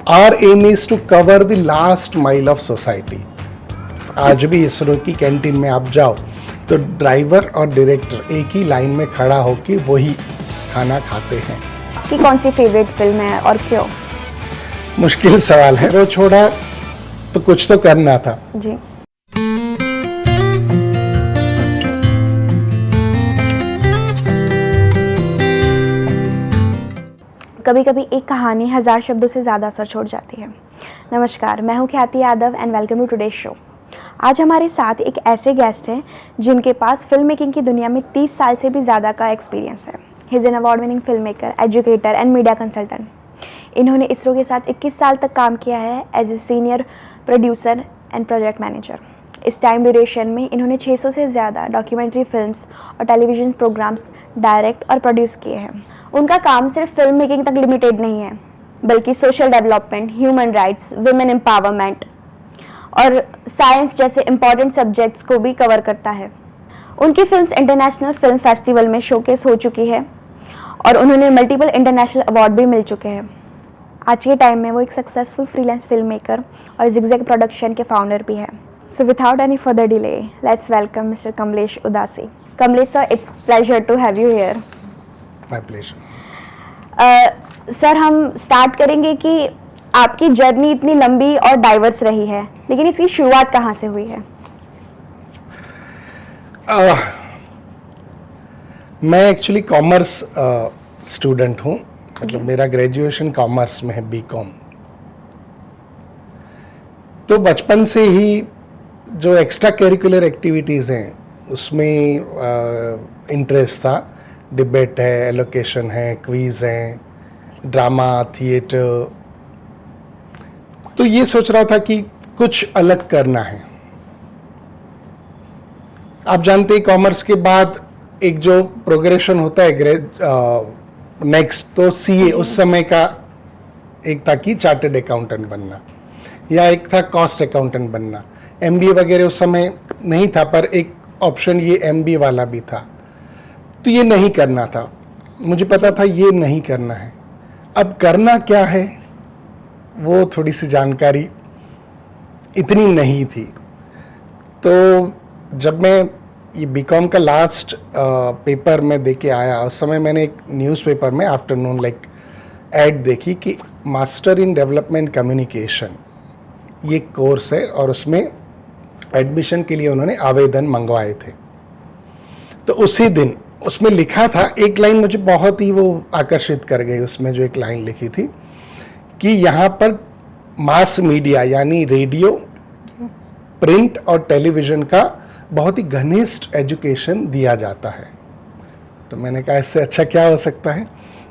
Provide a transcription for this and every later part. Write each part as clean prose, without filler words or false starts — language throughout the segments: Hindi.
Our aim is to cover the last mile of society. आज भी इसरो की कैंटीन में आप जाओ तो ड्राइवर और डायरेक्टर एक ही लाइन में खड़ा होकर वही खाना खाते हैं। आपकी कौन सी फेवरेट फिल्म है और क्यों? मुश्किल सवाल है। वो छोड़ा तो कुछ तो करना था। जी। कभी कभी एक कहानी 1000 शब्दों से ज़्यादा असर छोड़ जाती है। नमस्कार, मैं हूँ Khyati Yadav and welcome to today show. आज हमारे साथ एक ऐसे गेस्ट हैं जिनके पास फिल्म मेकिंग की दुनिया में 30 साल से भी ज़्यादा का एक्सपीरियंस है। He is an award winning film maker, educator and media consultant. इन्होंने इसरो के साथ 21 साल तक काम किया है as a senior producer and project manager. इस टाइम ड्यूरेशन में इन्होंने 600 से ज़्यादा डॉक्यूमेंट्री फिल्म्स और टेलीविज़न प्रोग्राम्स डायरेक्ट और प्रोड्यूस किए हैं। उनका काम सिर्फ फिल्म मेकिंग तक लिमिटेड नहीं है, बल्कि social development, human rights, women empowerment और साइंस जैसे इम्पॉर्टेंट सब्जेक्ट्स को भी कवर करता है। उनकी फिल्म्स इंटरनेशनल फिल्म फेस्टिवल में शोकेस हो चुकी है और उन्होंने मल्टीपल इंटरनेशनल अवार्ड भी मिल चुके हैं। आज के टाइम में वो एक सक्सेसफुल फ्रीलांस फिल्म मेकर और जिगजैग प्रोडक्शन के फाउंडर भी हैं। So without any further delay, let's welcome Mr. Kamlesh Udasi. Kamlesh sir, it's pleasure to have you here. My pleasure. Sir, हम स्टार्ट करेंगे कि आपकी जर्नी इतनी लंबी और डाइवर्स रही है, लेकिन इसकी शुरुआत कहाँ से हुई है? मैं एक्चुअली कॉमर्स स्टूडेंट हूँ। मतलब मेरा ग्रेजुएशन कॉमर्स में है, बीकॉम। तो बचपन से ही जो एक्स्ट्रा करिकुलर एक्टिविटीज़ हैं उसमें इंटरेस्ट था। डिबेट है, एलोकेशन है, क्विज़ है, ड्रामा, थिएटर। तो ये सोच रहा था कि कुछ अलग करना है। आप जानते हैं कॉमर्स के बाद एक जो प्रोग्रेशन होता है नेक्स्ट, तो सीए उस समय का एक था कि चार्टर्ड अकाउंटेंट बनना, या एक था कॉस्ट अकाउंटेंट बनना। एमबीए वगैरह उस समय नहीं था, पर एक ऑप्शन ये एमबीए वाला भी था। तो ये नहीं करना था, मुझे पता था ये नहीं करना है। अब करना क्या है वो थोड़ी सी जानकारी इतनी नहीं थी। तो जब मैं ये बीकॉम का लास्ट पेपर में दे के आया, उस समय मैंने एक न्यूज़पेपर में आफ्टरनून ऐड देखी कि मास्टर इन डेवलपमेंट कम्युनिकेशन ये कोर्स है और उसमें एडमिशन के लिए उन्होंने आवेदन मंगवाए थे। तो उसी दिन उसमें लिखा था, एक लाइन मुझे बहुत ही वो आकर्षित कर गई। उसमें जो एक लाइन लिखी थी कि यहाँ पर मास मीडिया यानी रेडियो, प्रिंट और टेलीविज़न का बहुत ही घनिष्ठ एजुकेशन दिया जाता है। तो मैंने कहा इससे अच्छा क्या हो सकता है।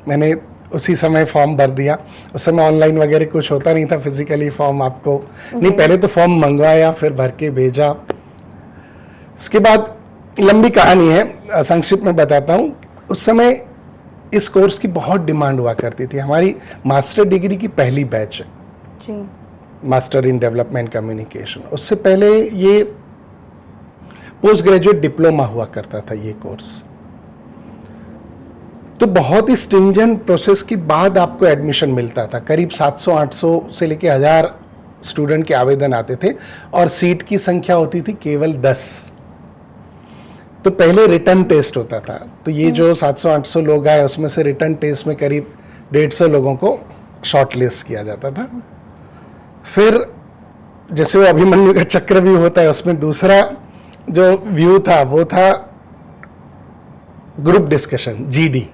मैंने उसी समय फॉर्म भर दिया। उस समय ऑनलाइन वगैरह कुछ होता नहीं था, फिजिकली फॉर्म आपको नहीं, पहले तो फॉर्म मंगवाया फिर भर के भेजा। उसके बाद लंबी कहानी है, संक्षिप्त में बताता हूँ। उस समय इस कोर्स की बहुत डिमांड हुआ करती थी। हमारी मास्टर डिग्री की पहली बैच है मास्टर इन डेवलपमेंट कम्युनिकेशन। उससे पहले ये पोस्ट ग्रेजुएट डिप्लोमा हुआ करता था ये कोर्स। तो बहुत ही स्ट्रिंजेंट प्रोसेस के बाद आपको एडमिशन मिलता था। करीब 700-800 से लेके 1000 स्टूडेंट के आवेदन आते थे और सीट की संख्या होती थी केवल 10। तो पहले रिटर्न टेस्ट होता था। तो ये जो 700-800 लोग आए उसमें से रिटर्न टेस्ट में करीब 150 लोगों को शॉर्टलिस्ट किया जाता था। फिर जैसे वो अभिमन्यु का चक्रव्यूह होता है, उसमें दूसरा जो व्यू था वो था ग्रुप डिस्कशन, जीडी।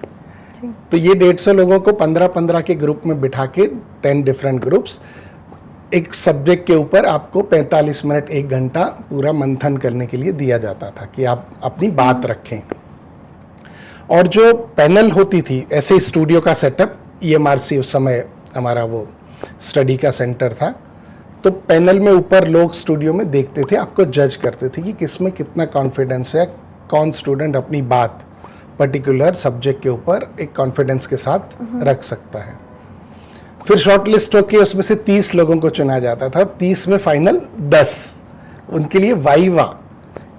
तो ये 150 लोगों को 15-15 के ग्रुप में बिठा के 10 डिफरेंट ग्रुप्स, एक सब्जेक्ट के ऊपर आपको 45 मिनट 1 घंटा पूरा मंथन करने के लिए दिया जाता था कि आप अपनी बात रखें। और जो पैनल होती थी, ऐसे स्टूडियो का सेटअप, ईएमआरसी उस समय हमारा वो स्टडी का सेंटर था। तो पैनल में ऊपर लोग स्टूडियो में देखते थे, आपको जज करते थे कि किस में कितना कॉन्फिडेंस है, कौन स्टूडेंट अपनी बात पर्टिकुलर सब्जेक्ट के ऊपर एक कॉन्फिडेंस के साथ रख सकता है। फिर शॉर्ट लिस्ट होकर उसमें से 30 लोगों को चुना जाता था। 30 में फाइनल 10, उनके लिए वाइवा।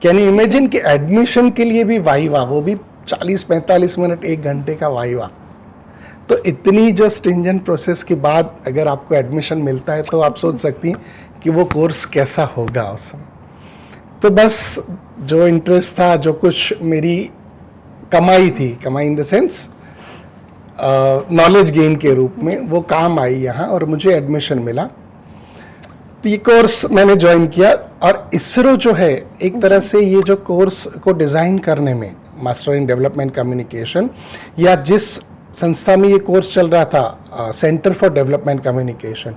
कैन यू इमेजिन कि एडमिशन के लिए भी वाइवा, वो भी 40-45 मिनट 1 घंटे का वाइवा। तो इतनी जो स्ट्रिंजेंट प्रोसेस के बाद अगर आपको एडमिशन मिलता है तो आप सोच सकती हैं कि वो कोर्स कैसा होगा उस समय। तो बस जो इंटरेस्ट था, जो कुछ मेरी कमाई थी, कमाई in the sense knowledge gain के रूप में, वो काम आई यहाँ और मुझे एडमिशन मिला। तो ये कोर्स मैंने ज्वाइन किया। और इसरो जो है, एक तरह से ये जो कोर्स को डिज़ाइन करने में, मास्टर इन डेवलपमेंट कम्युनिकेशन, या जिस संस्था में ये कोर्स चल रहा था, सेंटर फॉर डेवलपमेंट कम्युनिकेशन,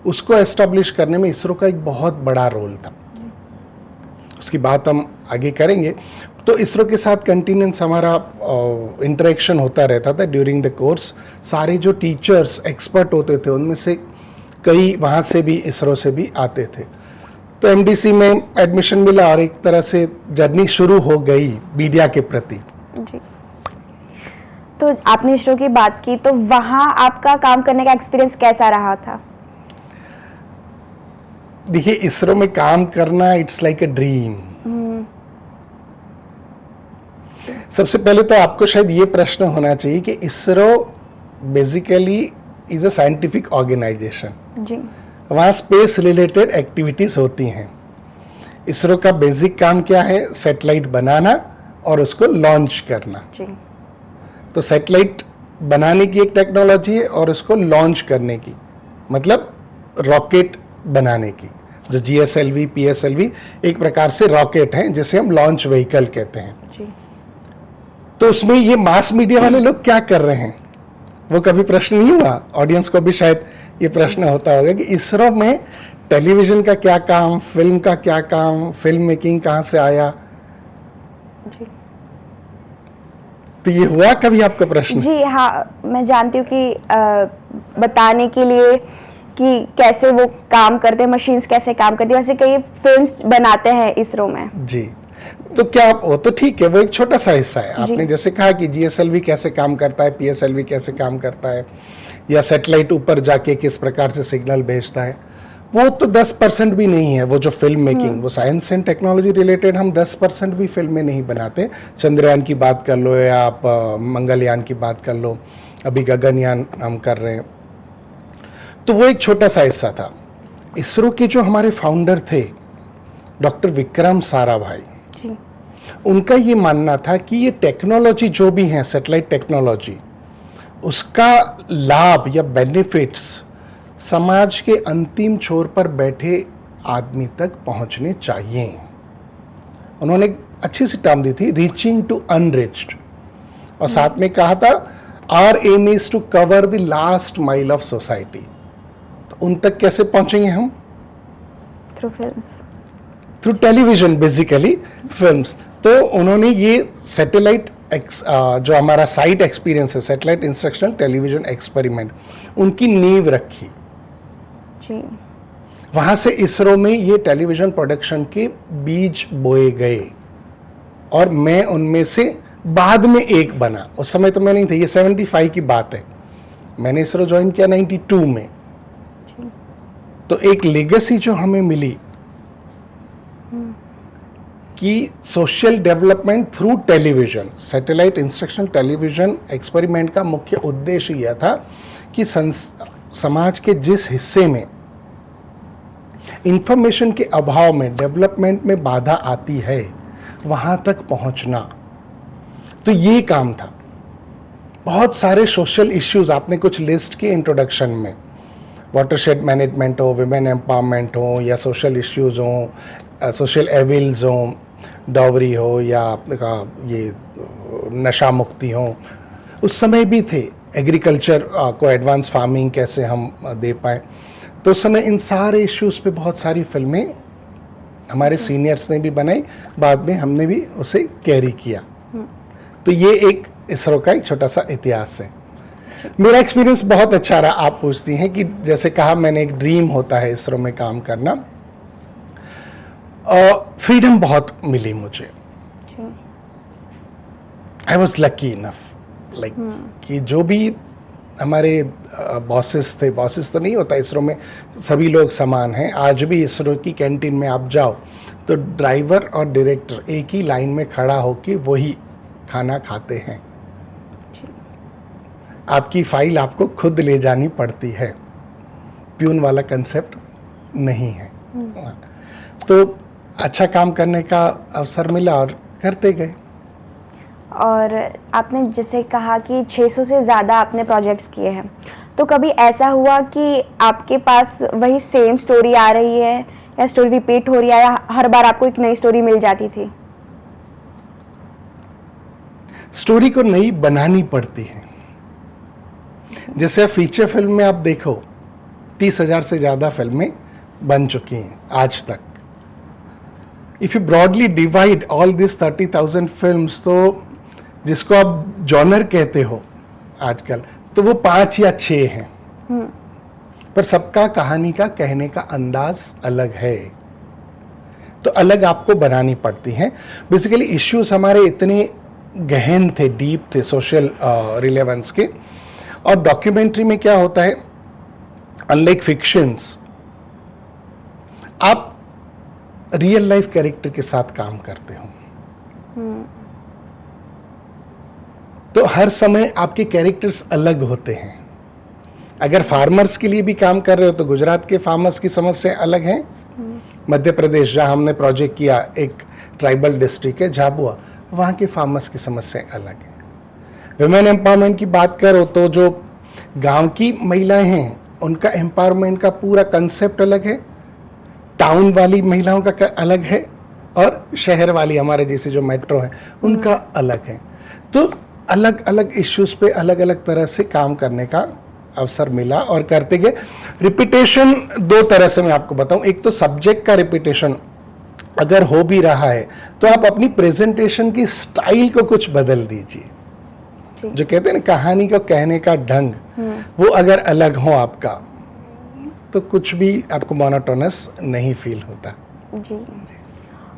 उसको एस्टेब्लिश करने में इसरो का एक बहुत बड़ा रोल था। उसकी बात हम आगे करेंगे। तो इसरो के साथ कंटिन्यूस हमारा इंटरेक्शन होता रहता था ड्यूरिंग द कोर्स। सारे जो टीचर्स एक्सपर्ट होते थे उनमें से कई वहाँ से भी, इसरो से भी आते थे। तो एमडीसी में एडमिशन मिला और एक तरह से जर्नी शुरू हो गई मीडिया के प्रति। जी, तो आपने इसरो की बात की, तो वहाँ आपका काम करने का एक्सपीरियंस कैसा रहा था? देखिए, इसरो में काम करना इट्स लाइक अ ड्रीम। सबसे पहले तो आपको शायद ये प्रश्न होना चाहिए कि ISRO basically is a scientific organisation. जी, वहाँ स्पेस रिलेटेड एक्टिविटीज होती हैं। इसरो का बेसिक काम क्या है? सैटेलाइट बनाना और उसको लॉन्च करना। जी, तो सैटेलाइट बनाने की एक टेक्नोलॉजी है और उसको लॉन्च करने की, मतलब रॉकेट बनाने की। जो GSLV, PSLV एक प्रकार से रॉकेट हैं जिसे हम लॉन्च व्हीकल कहते हैं। जी, तो उसमें ये मास मीडिया वाले लोग क्या कर रहे हैं, वो कभी प्रश्न नहीं हुआ? ऑडियंस को भी शायद ये प्रश्न होता होगा कि इसरो में टेलीविजन का क्या काम, फिल्म का क्या काम, फिल्म मेकिंग कहाँ से आया? जी, तो ये हुआ कभी आपका प्रश्न? जी हाँ, मैं जानती हूँ कि बताने के लिए कि कैसे वो काम करते हैं, मशीन्स कैसे काम करती है, वैसे कई फिल्म्स बनाते हैं इसरो में। जी, तो क्या वो तो ठीक है, वो एक छोटा सा हिस्सा है। आपने जैसे कहा कि GSLV कैसे काम करता है, PSLV कैसे काम करता है, या सैटेलाइट ऊपर जाके किस प्रकार से सिग्नल भेजता है, वो तो 10% भी नहीं है। वो जो फिल्म मेकिंग, वो साइंस एंड टेक्नोलॉजी रिलेटेड हम 10% भी फिल्में नहीं बनाते। चंद्रयान की बात कर लो या आप मंगलयान की बात कर लो, अभी गगनयान हम कर रहे हैं, तो वो एक छोटा सा हिस्सा था। इसरो के जो हमारे फाउंडर थे डॉक्टर विक्रम साराभाई, जी, उनका ये मानना था कि ये टेक्नोलॉजी जो भी है, सैटेलाइट टेक्नोलॉजी, उसका लाभ या बेनिफिट्स समाज के अंतिम छोर पर बैठे आदमी तक पहुंचने चाहिए। उन्होंने एक अच्छी सी टर्म दी थी, रीचिंग टू अनरिच्ड, और साथ में कहा था our aim is to cover the last mile of society. तो उन तक कैसे पहुंचेंगे हम? Through films, through television, basically films. तो उन्होंने ये सैटेलाइट जो हमारा साइट एक्सपीरियंस है, सैटेलाइट इंस्ट्रक्शनल टेलीविजन एक्सपेरिमेंट, उनकी नींव रखी। जी, वहाँ से इसरो में ये टेलीविज़न प्रोडक्शन के बीज बोए गए और मैं उनमें से बाद में एक बना। उस समय तो मैं नहीं था, ये 75 की बात है। मैंने इसरो ज्वाइन किया 92 में। जी, तो एक लेगेसी जो हमें मिली कि social development through television, satellite instructional television experiment का मुख्य उद्देश्य यह था कि समाज के जिस हिस्से में इंफॉर्मेशन के अभाव में डेवलपमेंट में बाधा आती है, वहां तक पहुंचना। तो ये काम था। बहुत सारे सोशल इश्यूज आपने कुछ लिस्ट किए इंट्रोडक्शन में, वाटरशेड मैनेजमेंट हो, विमेन एम्पावरमेंट हो, या सोशल इश्यूज हो, सोशल एविल्स हो, डॉवरी हो, या आपने कहा ये नशा मुक्ति हो, उस समय भी थे। एग्रीकल्चर को एडवांस फार्मिंग कैसे हम दे पाए, तो उस समय इन सारे इश्यूज पे बहुत सारी फिल्में हमारे सीनियर्स ने भी बनाई, बाद में हमने भी उसे कैरी किया। तो ये एक इसरो का एक छोटा सा इतिहास है। मेरा एक्सपीरियंस बहुत अच्छा रहा। आप पूछती हैं कि जैसे कहा मैंने, एक ड्रीम होता है इसरो में काम करना। फ्रीडम बहुत मिली मुझे। I was lucky enough, like कि जो भी हमारे बॉसेस थे, बॉसेस तो नहीं होता इसरो में, सभी लोग समान हैं। आज भी इसरो की कैंटीन में आप जाओ तो ड्राइवर और डायरेक्टर एक ही लाइन में खड़ा होकर वही खाना खाते हैं। आपकी फाइल आपको खुद ले जानी पड़ती है, प्यून वाला कंसेप्ट नहीं है। तो अच्छा काम करने का अवसर मिला और करते गए। और आपने जैसे कहा कि 600 से ज़्यादा आपने प्रोजेक्ट्स किए हैं, तो कभी ऐसा हुआ कि आपके पास वही सेम स्टोरी आ रही है या स्टोरी रिपीट हो रही है, या हर बार आपको एक नई स्टोरी मिल जाती थी? स्टोरी को नई बनानी पड़ती है। जैसे फीचर फिल्म में आप देखो 30,000 से ज़्यादा फिल्में बन चुकी हैं आज तक। If you broadly divide all this 30,000 films, तो जिसको आप जॉनर कहते हो आजकल, तो वो 5 या 6 हैं। पर सबका कहानी का कहने का अंदाज अलग है, तो अलग आपको बनानी पड़ती हैं। बेसिकली इश्यूज हमारे इतने गहन थे, डीप थे, सोशल रिलेवेंस के। और डॉक्यूमेंट्री में क्या होता है, अनलाइक फिक्शंस, आप रियल लाइफ कैरेक्टर के साथ काम करते हो, तो हर समय आपके कैरेक्टर्स अलग होते हैं। अगर फार्मर्स के लिए भी काम कर रहे हो तो गुजरात के फार्मर्स की समस्या अलग है। मध्य प्रदेश, जहाँ हमने प्रोजेक्ट किया, एक ट्राइबल डिस्ट्रिक्ट है झाबुआ, वहाँ के फार्मर्स की समस्या अलग है। वुमेन एम्पावरमेंट की बात करो तो जो गांव की महिलाएं हैं उनका एम्पावरमेंट का पूरा कंसेप्ट अलग है, टाउन वाली महिलाओं का अलग है, और शहर वाली हमारे जैसे जो मेट्रो है उनका अलग है। तो अलग अलग इश्यूज पे अलग अलग तरह से काम करने का अवसर मिला और करते गए। रिपीटेशन 2 तरह से मैं आपको बताऊं। एक तो सब्जेक्ट का रिपीटेशन अगर हो भी रहा है तो आप अपनी प्रेजेंटेशन की स्टाइल को कुछ बदल दीजिए। जो कहते हैं ना, कहानी को कहने का ढंग, वो अगर अलग हो आपका, तो कुछ भी आपको मोनोटोनस नहीं फील होता। जी।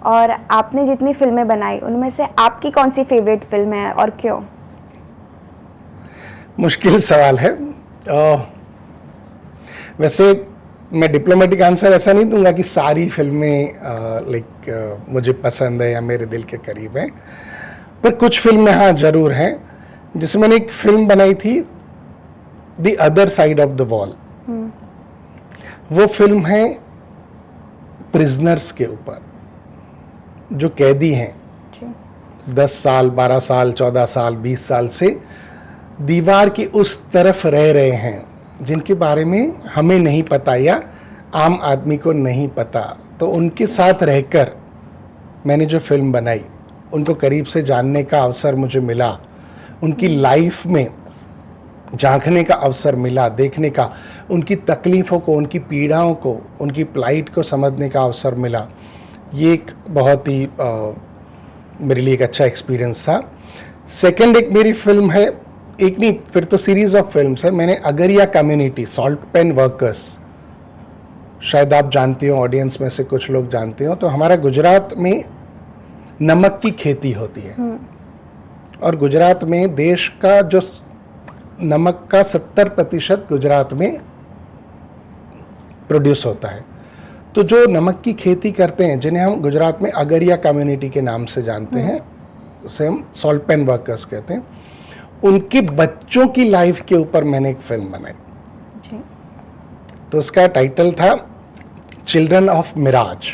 और आपने जितनी फिल्में बनाई उनमें से आपकी कौन सी फेवरेट फिल्म है और क्यों? मुश्किल सवाल है। वैसे मैं डिप्लोमेटिक आंसर ऐसा नहीं दूंगा कि सारी फिल्में मुझे पसंद है या मेरे दिल के करीब है, पर कुछ फिल्में हाँ जरूर हैं। जिसमें मैंने एक फिल्म बनाई थी, the other side of the wall. वो फिल्म है प्रिजनर्स के ऊपर, जो कैदी हैं 10 साल, 12 साल, 14 साल, 20 साल से दीवार की उस तरफ रह रहे हैं, जिनके बारे में हमें नहीं पता या आम आदमी को नहीं पता। तो उनके साथ रहकर मैंने जो फिल्म बनाई, उनको करीब से जानने का अवसर मुझे मिला, उनकी लाइफ में झांकने का अवसर मिला, देखने का, उनकी तकलीफ़ों को, उनकी पीड़ाओं को, उनकी प्लाइट को समझने का अवसर मिला। ये एक बहुत ही मेरे लिए एक अच्छा एक्सपीरियंस था। सेकंड एक मेरी फिल्म है, एक नहीं फिर तो सीरीज ऑफ फिल्म्स है। मैंने Agariya community, salt pan workers, शायद आप जानते हो, ऑडियंस में से कुछ लोग जानते हो, तो हमारा गुजरात में नमक की खेती होती है। और गुजरात में देश का जो नमक का 70% गुजरात में प्रोड्यूस होता है। तो जो नमक की खेती करते हैं, जिन्हें हम गुजरात में अगरिया कम्युनिटी के नाम से जानते हैं, उसे हम सॉल्ट पेन वर्कर्स कहते हैं, उनके बच्चों की लाइफ के ऊपर मैंने एक फिल्म बनाई। तो उसका टाइटल था चिल्ड्रन ऑफ मिराज।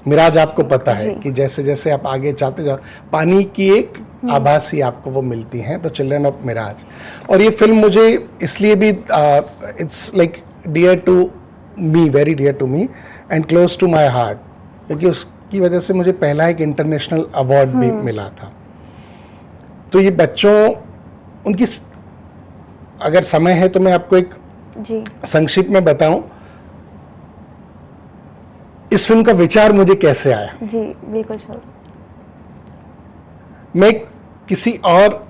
मिराज आपको पता है कि जैसे जैसे आप आगे जाते जाओ, पानी की एक आभासी आपको वो मिलती हैं, तो चिल्ड्रन ऑफ मिराज। और ये फिल्म मुझे इसलिए भी it's like dear to me, very dear to me and close to my heart, क्योंकि उसकी वजह से मुझे पहला एक इंटरनेशनल अवार्ड भी मिला था। तो ये बच्चों, उनकी, अगर समय है तो मैं आपको एक संक्षिप्त में बताऊं इस फिल्म का विचार मुझे कैसे आया। जी बिल्कुल सर। मैं किसी और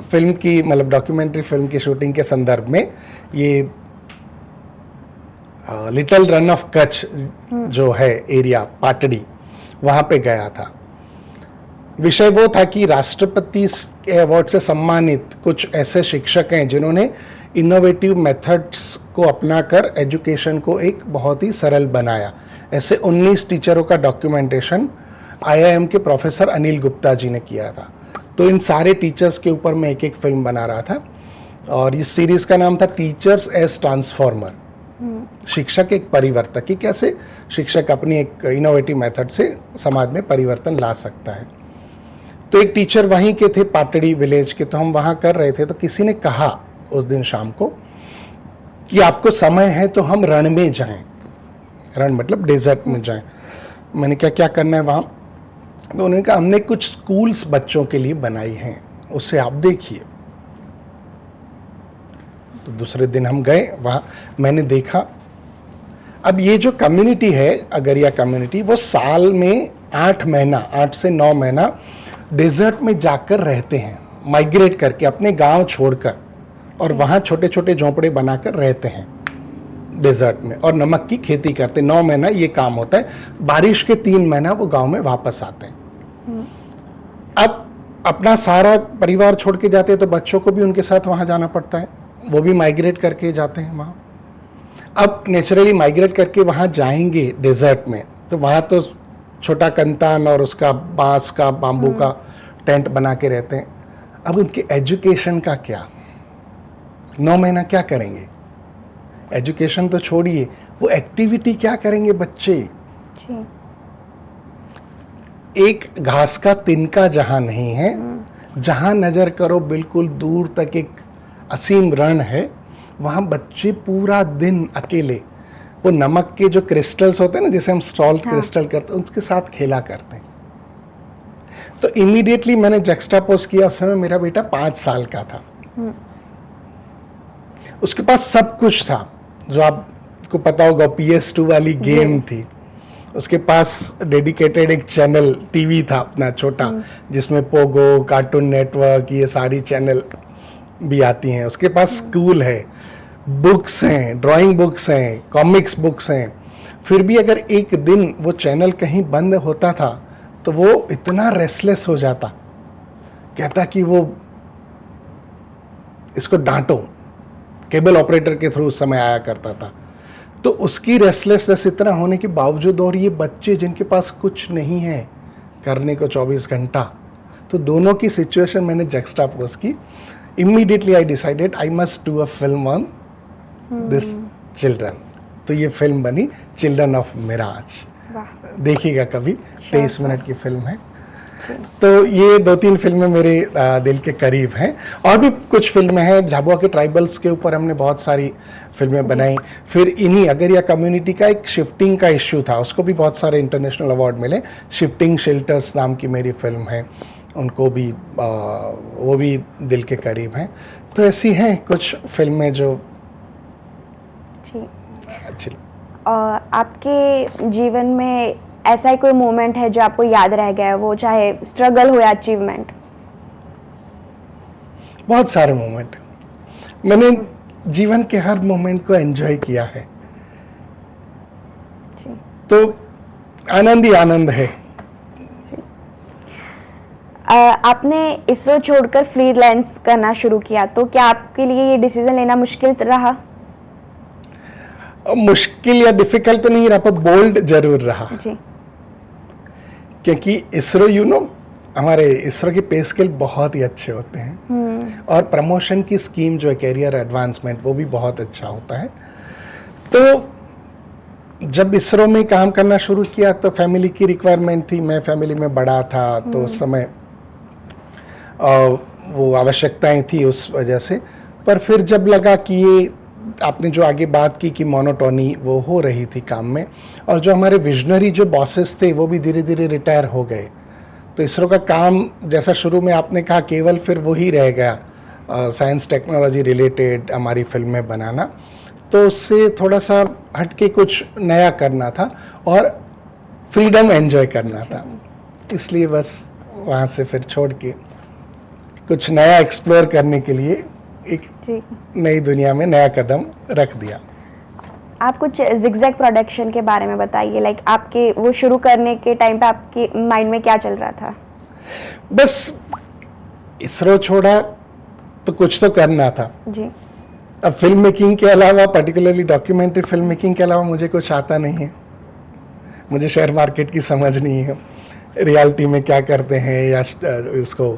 फिल्म की, मतलब डॉक्यूमेंट्री फिल्म की शूटिंग के संदर्भ में, ये लिटिल रन ऑफ कच्छ जो है एरिया, पाटड़ी, वहाँ पे गया था। विषय वो था कि राष्ट्रपति के अवार्ड से सम्मानित कुछ ऐसे शिक्षक हैं जिन्होंने इनोवेटिव मेथड्स को अपनाकर एजुकेशन को एक बहुत ही सरल बनाया। ऐसे 19 टीचरों का डॉक्यूमेंटेशन IIM के प्रोफेसर अनिल गुप्ता जी ने किया था। तो इन सारे टीचर्स के ऊपर मैं एक एक फिल्म बना रहा था। और इस सीरीज का नाम था टीचर्स एज ट्रांसफॉर्मर, शिक्षक एक परिवर्तक, कि कैसे शिक्षक अपनी एक इनोवेटिव मेथड से समाज में परिवर्तन ला सकता है। तो एक टीचर वहीं के थे, पाटड़ी विलेज के, तो हम वहाँ कर रहे थे, तो किसी ने कहा उस दिन शाम को कि आपको समय है तो हम रण में जाएं, रण मतलब डेजर्ट में जाएं। मैंने कहा क्या करना है वहाँ? तो उन्होंने कहा हमने कुछ स्कूल्स बच्चों के लिए बनाई हैं, उससे आप देखिए। तो दूसरे दिन हम गए वहाँ, मैंने देखा। अब ये जो कम्युनिटी है, अगरिया कम्युनिटी, वो साल में 8 से 9 महीना डेजर्ट में जाकर रहते हैं, माइग्रेट करके अपने गांव छोड़कर, और वहाँ छोटे छोटे झोंपड़े बनाकर रहते हैं डेजर्ट में, और नमक की खेती करते हैं। 9 महीना ये काम होता है, बारिश के 3 महीना वो गांव में वापस आते हैं। अब अपना सारा परिवार छोड़ के जाते हैं, तो बच्चों को भी उनके साथ वहाँ जाना पड़ता है, वो भी माइग्रेट करके जाते हैं वहाँ। अब नेचुरली माइग्रेट करके वहाँ जाएंगे डेजर्ट में, तो वहाँ तो छोटा कंतान और उसका बांस का, बाम्बू का टेंट बना के रहते हैं। अब उनके एजुकेशन का क्या? 9 महीना क्या करेंगे? एजुकेशन तो छोड़िए, वो एक्टिविटी क्या करेंगे बच्चे? जी। एक घास का तिनका जहाँ नहीं है, जहाँ नजर करो बिल्कुल दूर तक एक असीम रण है, वहाँ बच्चे पूरा दिन अकेले वो नमक के जो क्रिस्टल्स होते हैं ना, जैसे हम सॉल्ट क्रिस्टल करते हैं, उसके साथ खेला करते हैं। तो इमीडिएटली मैंने जक्स्टापोज किया, उस समय मेरा बेटा 5 साल का था। उसके पास सब कुछ था, जो आपको पता होगा PS2 वाली गेम थी, उसके पास डेडिकेटेड एक चैनल टीवी था अपना छोटा, जिसमें पोगो, कार्टून नेटवर्क, ये सारी चैनल भी आती हैं। उसके पास स्कूल है, बुक्स हैं, ड्राइंग बुक्स हैं, कॉमिक्स बुक्स हैं। फिर भी अगर एक दिन वो चैनल कहीं बंद होता था तो वो इतना रेस्टलेस हो जाता, कहता कि वो इसको डांटो। केबल ऑपरेटर के थ्रू उस समय आया करता था। तो उसकी रेस्टलेसनेस इतना होने के बावजूद, और ये बच्चे जिनके पास कुछ नहीं है करने को 24 घंटा, तो दोनों की सिचुएशन मैंने जक्स्टापोज की। Immediately I decided I must do a film on this children. तो ये फिल्म बनी चिल्ड्रन ऑफ मिराज। देखिएगा कभी, 23 मिनट की फिल्म है। तो ये 2-3 फिल्में मेरे दिल के करीब हैं। और भी कुछ फिल्में हैं, झाबुआ के ट्राइबल्स के ऊपर हमने बहुत सारी फिल्में बनाई। फिर इन्हीं अगरिया कम्युनिटी का एक शिफ्टिंग का इश्यू था, उसको भी बहुत सारे इंटरनेशनल अवार्ड मिले। शिफ्टिंग शेल्टर्स नाम की मेरी फिल्म है, उनको भी वो भी दिल के करीब हैं। तो ऐसी हैं कुछ फिल्में जो अच्छी। और आपके जीवन में ऐसा ही कोई मोमेंट है जो आपको याद रह गया है, वो चाहे स्ट्रगल हो या अचीवमेंट? बहुत सारे मोमेंट, मैंने जीवन के हर मोमेंट को एंजॉय किया है। जी। तो आनंद ही आनंद है। आपने इसरो छोड़कर फ्रीलांस करना शुरू किया, तो क्या आपके लिए ये डिसीजन लेना मुश्किल रहा? मुश्किल या डिफिकल्ट तो नहीं रहा, पर बोल्ड जरूर रहा। जी। क्योंकि इसरो हमारे इसरो के पे स्केल बहुत ही अच्छे होते हैं, और प्रमोशन की स्कीम जो है कैरियर एडवांसमेंट, वो भी बहुत अच्छा होता है। तो जब इसरो में काम करना शुरू किया तो फैमिली की रिक्वायरमेंट थी, मैं फैमिली में बड़ा था, तो उस समय वो आवश्यकताएं थी उस वजह से। पर फिर जब लगा कि ये आपने जो आगे बात की कि मोनोटोनी वो हो रही थी काम में, और जो हमारे विजनरी जो बॉसेस थे वो भी धीरे धीरे रिटायर हो गए, तो इसरो का काम जैसा शुरू में आपने कहा केवल फिर वही रह गया, साइंस टेक्नोलॉजी रिलेटेड हमारी फिल्में बनाना। तो उससे थोड़ा सा हटके कुछ नया करना था और फ्रीडम एंजॉय करना था, इसलिए बस वहाँ से फिर छोड़ के कुछ नया एक्सप्लोर करने के लिए एक नई दुनिया में नया कदम रख दिया। आप कुछ जिगजैग प्रोडक्शन के बारे में बताइए, लाइक आपके वो शुरू करने के टाइम पे आपके माइंड में क्या चल रहा था? बस इसरो छोड़ा तो कुछ तो करना था जी। अब फिल्म मेकिंग के अलावा, पर्टिकुलरली डॉक्यूमेंट्री फिल्म मेकिंग के अलावा मुझे कुछ आता नहीं है। मुझे शेयर मार्केट की समझ नहीं है, रियलिटी में क्या करते हैं या इसको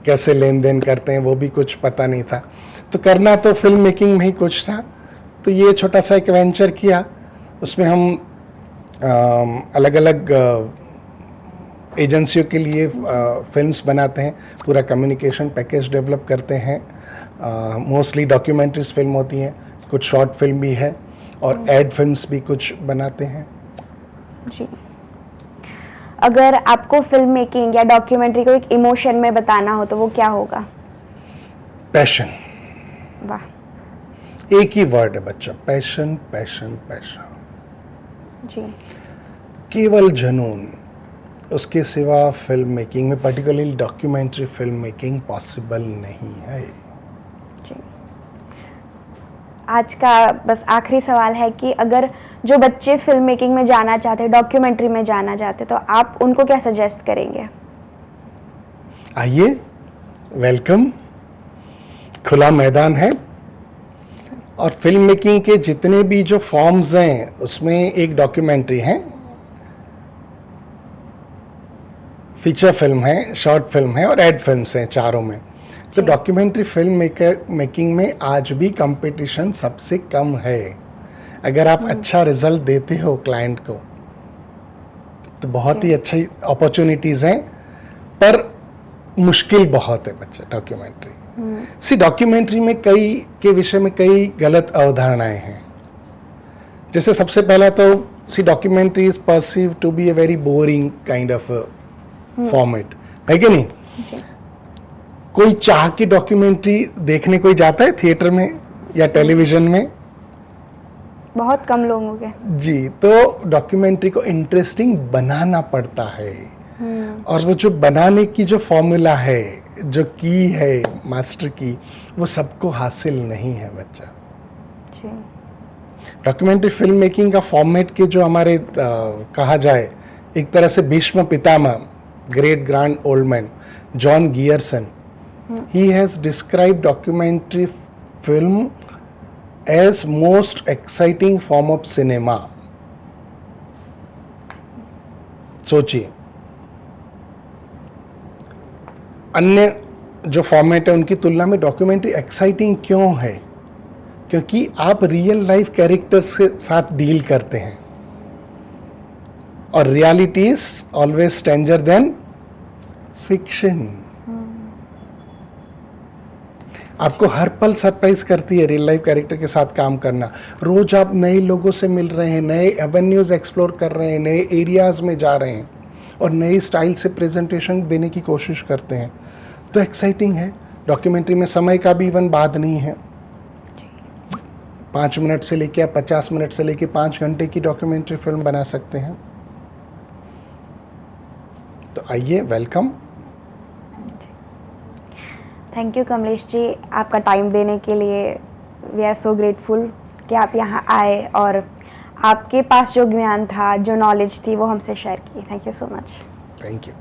कैसे लेन देन करते हैं वो भी कुछ पता नहीं था। तो करना तो फिल्म मेकिंग में ही कुछ था, तो ये छोटा सा एक वेंचर किया। उसमें हम अलग अलग एजेंसियों के लिए फिल्म्स बनाते हैं, पूरा कम्युनिकेशन पैकेज डेवलप करते हैं। मोस्टली डॉक्यूमेंट्रीज फिल्म होती हैं, कुछ शॉर्ट फिल्म भी है और एड फिल्म्स भी कुछ बनाते हैं। जी, अगर आपको फिल्म मेकिंग या डॉक्यूमेंट्री को एक इमोशन में बताना हो तो वो क्या होगा? पैशन, वाह, एक ही वर्ड है बच्चा, पैशन पैशन पैशन। जी, केवल जुनून, उसके सिवा फिल्म मेकिंग में, particularly documentary film making possible नहीं है। जी। आज का बस आखिरी सवाल है कि अगर जो बच्चे फिल्म मेकिंग में जाना चाहते हैं, डॉक्यूमेंट्री में जाना चाहते हैं, तो आप उनको क्या सजेस्ट करेंगे? आइए, वेलकम, खुला मैदान है। और फिल्म मेकिंग के जितने भी जो फॉर्म्स हैं उसमें एक डॉक्यूमेंट्री है, फीचर फिल्म है, शॉर्ट फिल्म है और एड फिल्म्स हैं, चारों में। तो डॉक्यूमेंट्री फिल्म मेकिंग में आज भी कंपटीशन सबसे कम है। अगर आप अच्छा रिजल्ट देते हो क्लाइंट को तो बहुत ही अच्छी अपॉर्चुनिटीज़ हैं, पर मुश्किल बहुत है बच्चा डॉक्यूमेंट्री। सी डॉक्यूमेंट्री में कई के विषय में कई गलत अवधारणाएं हैं। जैसे सबसे पहला तो सी documentary is perceived to be a very boring kind of format, है कि नहीं? जी, कोई चाह की डॉक्यूमेंट्री देखने कोई जाता है थिएटर में या टेलीविजन में? बहुत कम लोगों के। जी, तो डॉक्यूमेंट्री को इंटरेस्टिंग बनाना पड़ता है। और वो जो बनाने की जो फॉर्मूला है, जो की है मास्टर की, वो सबको हासिल नहीं है बच्चा। जी, डॉक्यूमेंट्री फिल्म मेकिंग का फॉर्मेट के जो हमारे कहा जाए एक तरह से Bhishma Pitamah, great grand old man John Grierson, he has described documentary film as most exciting form of cinema। सोचिए, अन्य जो फॉर्मेट है उनकी तुलना में डॉक्यूमेंट्री एक्साइटिंग क्यों है? क्योंकि आप रियल लाइफ कैरेक्टर्स के साथ डील करते हैं और reality is always stranger then fiction. आपको हर पल सरप्राइज करती है रियल लाइफ कैरेक्टर के साथ काम करना। रोज आप नए लोगों से मिल रहे हैं, नए एवेन्यूज एक्सप्लोर कर रहे हैं, नए एरियाज में जा रहे हैं और नए स्टाइल से प्रेजेंटेशन देने की कोशिश करते हैं, तो एक्साइटिंग है। डॉक्यूमेंट्री में समय का भी इवन बात नहीं है। 5 मिनट से लेके 50 मिनट से लेके 5 घंटे की डॉक्यूमेंट्री फिल्म बना सकते हैं। तो आइए, welcome. Thank you Kamlesh ji, आपका टाइम देने के लिए। वी आर सो ग्रेटफुल कि आप यहाँ आए और आपके पास जो ज्ञान था, जो नॉलेज थी, वो हमसे शेयर की। Thank you so much. Thank you.